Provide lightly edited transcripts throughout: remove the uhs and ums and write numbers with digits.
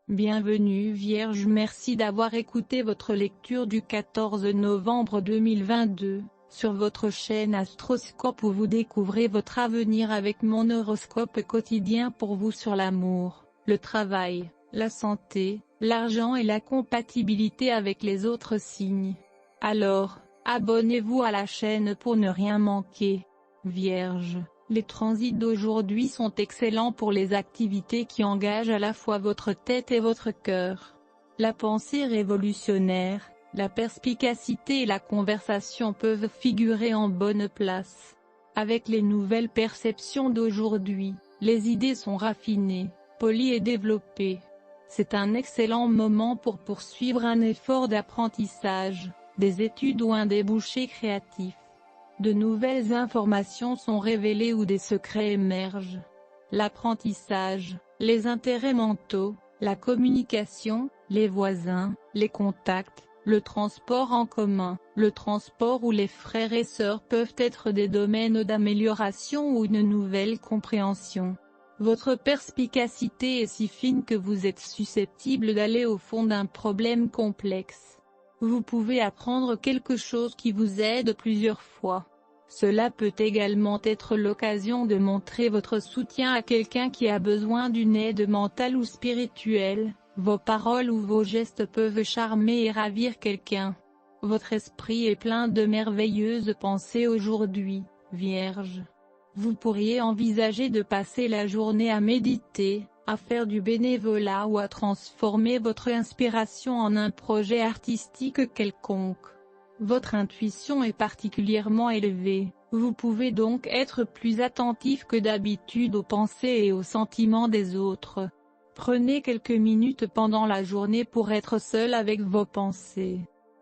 Bienvenue Vierge, merci d'avoir écouté votre lecture du 14 novembre 2022, sur votre chaîne Astroscope où vous découvrez votre avenir avec mon horoscope quotidien pour vous sur l'amour, le travail, la santé, l'argent et la compatibilité avec les autres signes. Alors, abonnez-vous à la chaîne pour ne rien manquer. Vierge. Les transits d'aujourd'hui sont excellents pour les activités qui engagent à la fois votre tête et votre cœur. La pensée révolutionnaire, la perspicacité et la conversation peuvent figurer en bonne place. Avec les nouvelles perceptions d'aujourd'hui, les idées sont raffinées, polies et développées. C'est un excellent moment pour poursuivre un effort d'apprentissage, des études ou un débouché créatif. De nouvelles informations sont révélées ou des secrets émergent. L'apprentissage, les intérêts mentaux, la communication, les voisins, les contacts, le transport en commun, le transport ou les frères et sœurs peuvent être des domaines d'amélioration ou une nouvelle compréhension. Votre perspicacité est si fine que vous êtes susceptible d'aller au fond d'un problème complexe. Vous pouvez apprendre quelque chose qui vous aide plusieurs fois. Cela peut également être l'occasion de montrer votre soutien à quelqu'un qui a besoin d'une aide mentale ou spirituelle. Vos paroles ou vos gestes peuvent charmer et ravir quelqu'un. Votre esprit est plein de merveilleuses pensées aujourd'hui, Vierge. Vous pourriez envisager de passer la journée à méditer, à faire du bénévolat ou à transformer votre inspiration en un projet artistique quelconque. Votre intuition est particulièrement élevée, vous pouvez donc être plus attentif que d'habitude aux pensées et aux sentiments des autres. Prenez quelques minutes pendant la journée pour être seul avec vos pensées.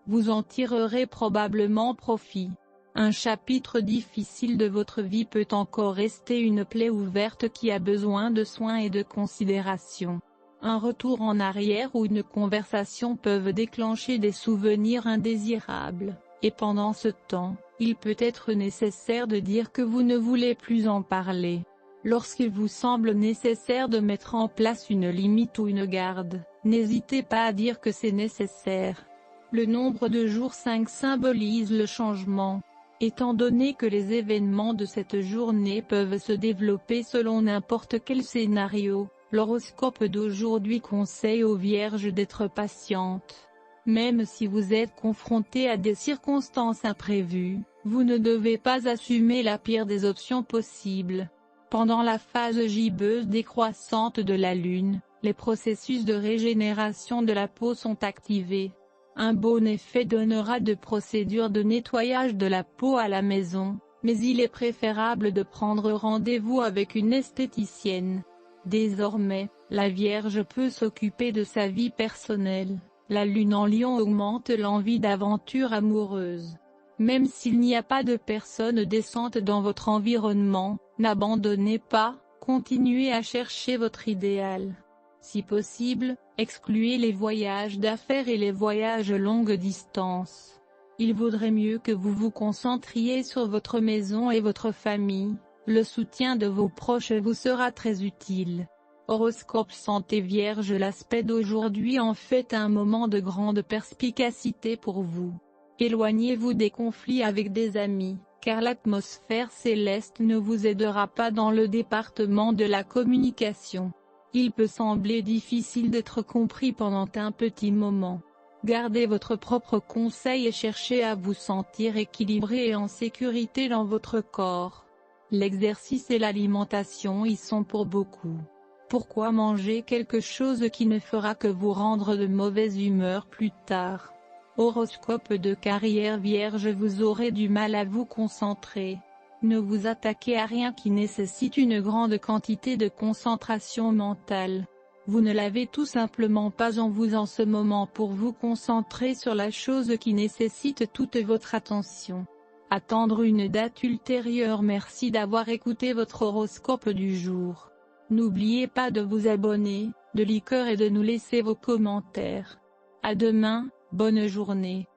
Vous en tirerez probablement profit. Un chapitre difficile de votre vie peut encore rester une plaie ouverte qui a besoin de soins et de considération. Un retour en arrière ou une conversation peuvent déclencher des souvenirs indésirables, et pendant ce temps, il peut être nécessaire de dire que vous ne voulez plus en parler. Lorsqu'il vous semble nécessaire de mettre en place une limite ou une garde, n'hésitez pas à dire que c'est nécessaire. Le nombre de jours 5 symbolise le changement. Étant donné que les événements de cette journée peuvent se développer selon n'importe quel scénario, l'horoscope d'aujourd'hui conseille aux Vierges d'être patientes. Même si vous êtes confronté à des circonstances imprévues, vous ne devez pas assumer la pire des options possibles. Pendant la phase gibbeuse décroissante de la Lune, les processus de régénération de la peau sont activés. Un bon effet donnera de procédures de nettoyage de la peau à la maison, mais il est préférable de prendre rendez-vous avec une esthéticienne. Désormais, la Vierge peut s'occuper de sa vie personnelle. La Lune en Lion augmente l'envie d'aventure amoureuse. Même s'il n'y a pas de personne décente dans votre environnement, n'abandonnez pas, continuez à chercher votre idéal. Si possible, excluez les voyages d'affaires et les voyages longue distance. Il vaudrait mieux que vous vous concentriez sur votre maison et votre famille. Le soutien de vos proches vous sera très utile. Horoscope santé Vierge. L'aspect d'aujourd'hui en fait un moment de grande perspicacité pour vous. Éloignez-vous des conflits avec des amis, car l'atmosphère céleste ne vous aidera pas dans le département de la communication. Il peut sembler difficile d'être compris pendant un petit moment. Gardez votre propre conseil et cherchez à vous sentir équilibré et en sécurité dans votre corps. L'exercice et l'alimentation y sont pour beaucoup. Pourquoi manger quelque chose qui ne fera que vous rendre de mauvaise humeur plus tard? Horoscope de carrière Vierge. Vous aurez du mal à vous concentrer. Ne vous attaquez à rien qui nécessite une grande quantité de concentration mentale. Vous ne l'avez tout simplement pas en vous en ce moment pour vous concentrer sur la chose qui nécessite toute votre attention. Attendre une date ultérieure. Merci d'avoir écouté votre horoscope du jour. N'oubliez pas de vous abonner, de liker et de nous laisser vos commentaires. À demain, bonne journée.